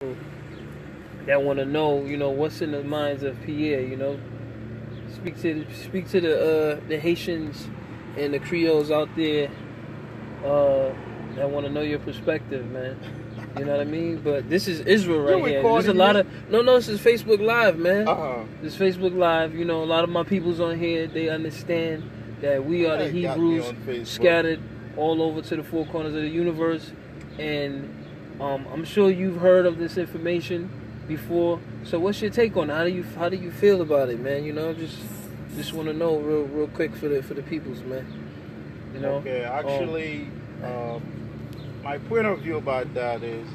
that want to know, what's in the minds of Pierre. Speak to the Haitians and the Creoles out there that want to know your perspective, man. You know what I mean? But this is Israel right here. There's a lot of this is Facebook Live, man. This is Facebook Live. A lot of my people's on here. They understand that we are the Hebrews scattered all over to the four corners of the universe, and I'm sure you've heard of this information before. So what's your take on it? How do you feel about it, man? Just want to know real quick for the peoples, man. Okay, actually, my point of view about that is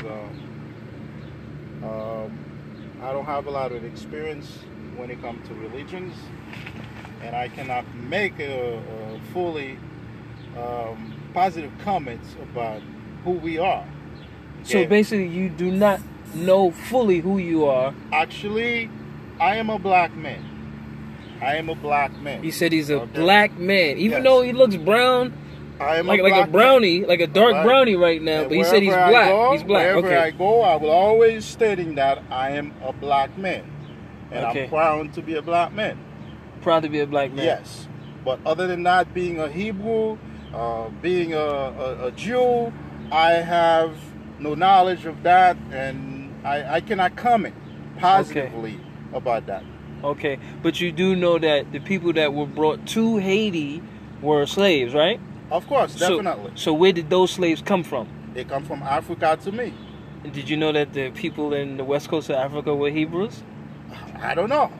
I don't have a lot of experience when it comes to religions, and I cannot make a fully positive comments about who we are. So basically, you do not know fully who you are. Actually, I am a black man. I am a black man. He said he's a black man, even though he looks brown. I am like a brownie, man. Like a dark brownie right now. But he said he's black. He's black. Wherever I go, I will always stating that I am a black man, and I'm proud to be a black man. Proud to be a black man. Yes, but other than that, being a Hebrew, being a Jew, I have no knowledge of that, and I cannot comment positively about that. Okay, but you do know that the people that were brought to Haiti were slaves, right? Of course, definitely. So where did those slaves come from? They come from Africa to me. And did you know that the people in the west coast of Africa were Hebrews? I don't know.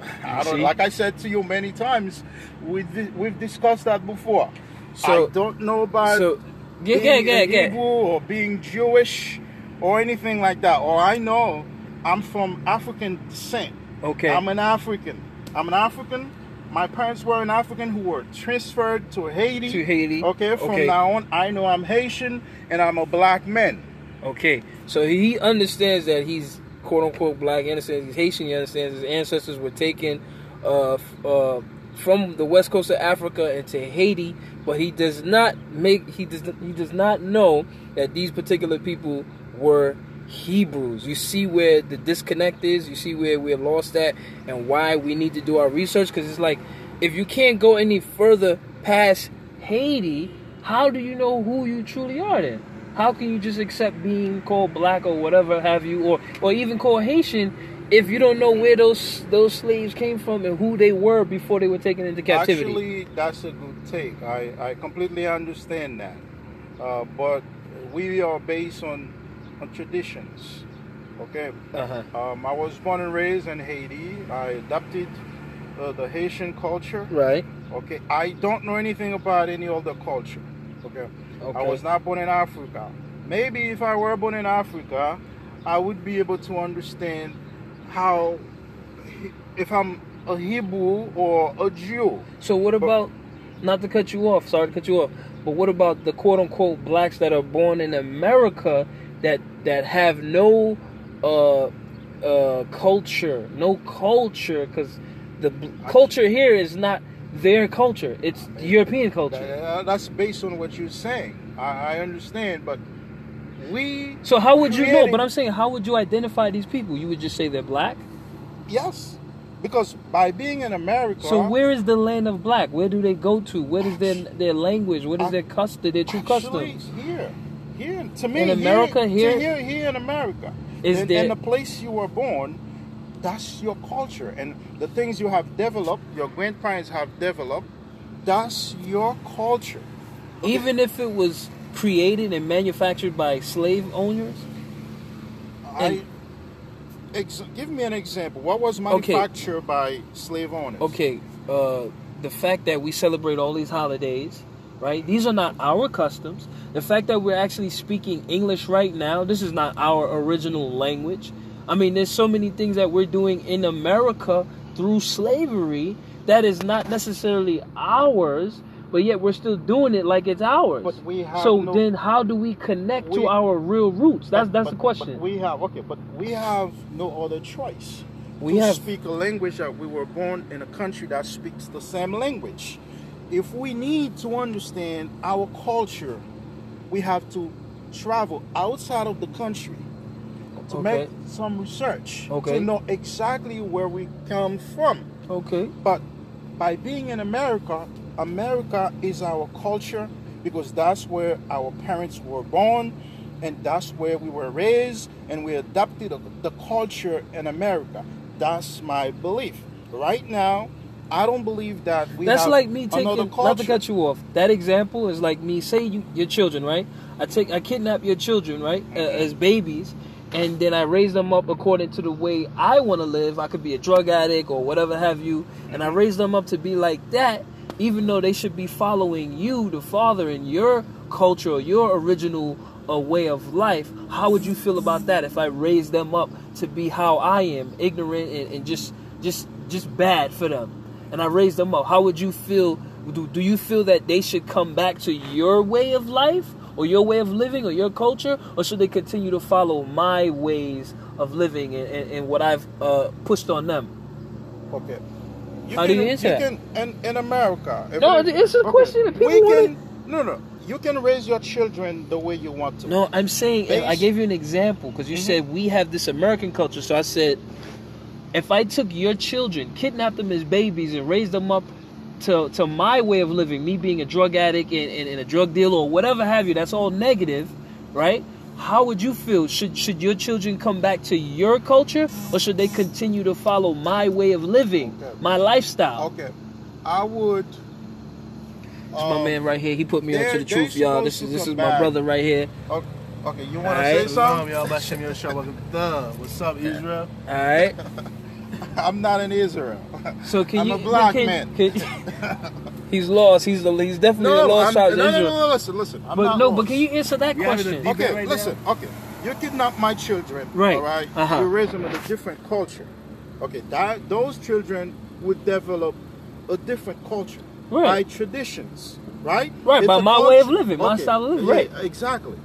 Like I said to you many times, we've discussed that before. So I don't know about being Hebrew or being Jewish or anything like that. Or I know I'm from African descent. Okay. I'm an African. My parents were an African who were transferred to Haiti. Okay, from now on, I know I'm Haitian and I'm a black man. Okay, so he understands that he's quote-unquote black. He understands he's Haitian. He understands his ancestors were taken from the west coast of Africa into Haiti, but he does not know that these particular people were Hebrews. You see where the disconnect is. You see where we're lost at, and why we need to do our research. Because it's like, if you can't go any further past Haiti, how do you know who you truly are then? How can you just accept being called black or whatever have you, or even called Haitian, if you don't know where those slaves came from and who they were before they were taken into captivity? Actually, that's a good take. I completely understand that. But we are based on traditions. Okay. I was born and raised in Haiti. I adopted the Haitian culture. Right. Okay. I don't know anything about any other culture. Okay. I was not born in Africa. Maybe if I were born in Africa, I would be able to understand how, if I'm a Hebrew or a Jew. So what about, not to cut you off, sorry to cut you off, but what about the quote-unquote blacks that are born in America that have no culture, because the culture here is not their culture, it's European culture. That's based on what you're saying. I understand, but so how would you know? But I'm saying, how would you identify these people? You would just say they're black? Yes, because by being in America. So where is the land of black? Where do they go to? What is their language? What is their true customs? Here, to me, in America, here in America, in the place you were born, that's your culture, and the things you have developed, your grandparents have developed, that's your culture. Okay. Even if it was created and manufactured by slave owners. Give me an example. What was manufactured by slave owners? Okay, the fact that we celebrate all these holidays. Right? These are not our customs. The fact that we're actually speaking English right now, this is not our original language. I mean, there's so many things that we're doing in America through slavery that is not necessarily ours, but yet we're still doing it like it's ours. But we have then how do we connect to our real roots? That's the question. But we have no other choice. We speak a language that we were born in a country that speaks the same language. If we need to understand our culture, we have to travel outside of the country to make some research, to know exactly where we come from. Okay. But by being in America, America is our culture because that's where our parents were born and that's where we were raised, and we adopted the culture in America. That's my belief. Right now, I don't believe that we That's have like me taking, another culture. not to cut you off, that example is like me, say your children, right? I kidnap your children, right, as babies, and then I raise them up according to the way I want to live. I could be a drug addict or whatever have you, and I raise them up to be like that, even though they should be following you, the father, in your culture or your original way of life. How would you feel about that if I raised them up to be how I am, ignorant and just bad for them? And I raised them up. How would you feel? Do you feel that they should come back to your way of life or your way of living or your culture? Or should they continue to follow my ways of living and what I've pushed on them? Okay. How do you answer that? In America. No, it's a question that people want. No. You can raise your children the way you want to. No, I'm saying, I gave you an example because you said we have this American culture. So I said, if I took your children, kidnapped them as babies, and raised them up to my way of living, me being a drug addict and a drug dealer or whatever have you, that's all negative, right? How would you feel? Should your children come back to your culture, or should they continue to follow my way of living, my lifestyle? Okay, I would. It's my man right here. He put me onto the truth, y'all. This is my brother right here. Okay, you want to say something? Y'all, what's up, Israel? All right. I'm not in Israel. So I'm a black man. He's lost. He's definitely a lost child. No, listen. But can you answer that question? Okay, right listen. now? Okay, you kidnap my children, right? All right. You raise them in a different culture. Okay, those children would develop a different culture. By traditions, right? Right, by my way of living, my style of living. Right, exactly.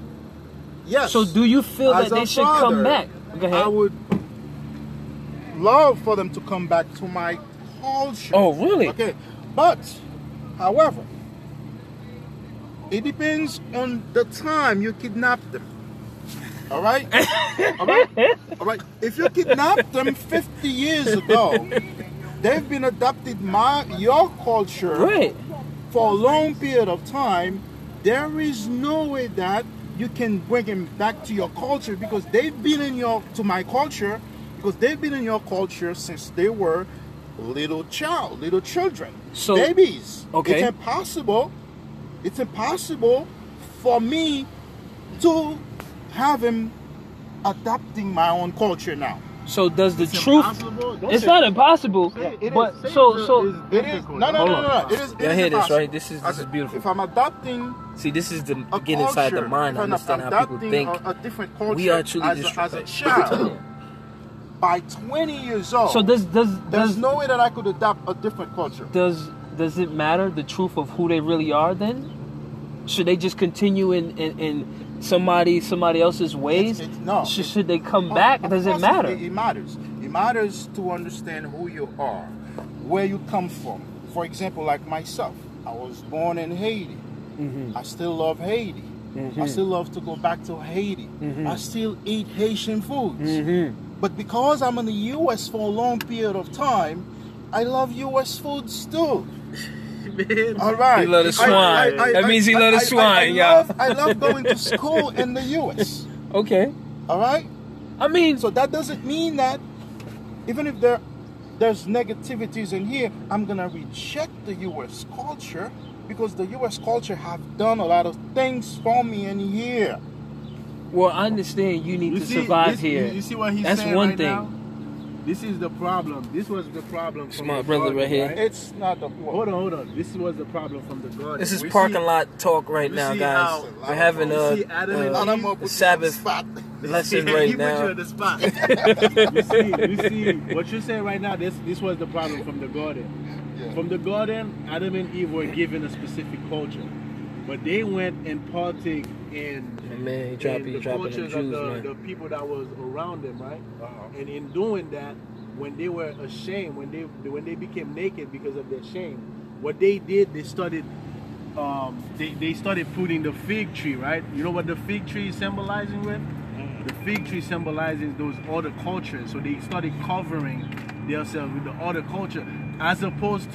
Yes. So do you feel that they should come back? Go ahead. I would love for them to come back to my culture. Oh, really? Okay. But, however, it depends on the time you kidnap them. All right? All right. If you kidnapped them 50 years ago, they've been adopted your culture for a long period of time. There is no way that you can bring them back to your culture because they've been in your culture since they were little children, babies. Okay. It's impossible for me to have him adopting my own culture now. So does the truth? It's not impossible. But so it is. No. It is. You hear this, right? This is beautiful. If I'm adopting, this is the get inside the mind. I understand how people think. A different culture. We are truly as a child. By 20 years old. So there's no way that I could adopt a different culture. Does it matter the truth of who they really are? Then should they just continue in somebody else's ways? No. Should they come back? Does it matter? It matters. It matters to understand who you are, where you come from. For example, like myself, I was born in Haiti. I still love Haiti. I still love to go back to Haiti. I still eat Haitian foods. But because I'm in the U.S. for a long period of time, I love U.S. foods too. Man. All right. He love the swine. That means he love the swine, y'all. I love going to school in the U.S. Okay. All right? I mean... So that doesn't mean that even if there's negativities in here, I'm going to reject the U.S. culture because the U.S. culture have done a lot of things for me in here. Well, I understand you need to survive here. You see what he's saying? That's one right thing. Now? This is the problem. This was the problem. It's my brother right here. Right? It's not the problem. Hold on. This was the problem from the garden. This is parking lot talk right now, guys. We're having a Sabbath lesson right now. Put you on the spot. you see what you're saying right now. This was the problem from the garden. Yeah. From the garden, Adam and Eve were given a specific culture, but they went and partook in the cultures of the people that was around them, right? And in doing that, when they were ashamed, when they became naked because of their shame, what they did, they started they started putting the fig tree, right? You know what the fig tree is symbolizing with? the fig tree symbolizes those other cultures. So they started covering themselves with the other culture, as opposed to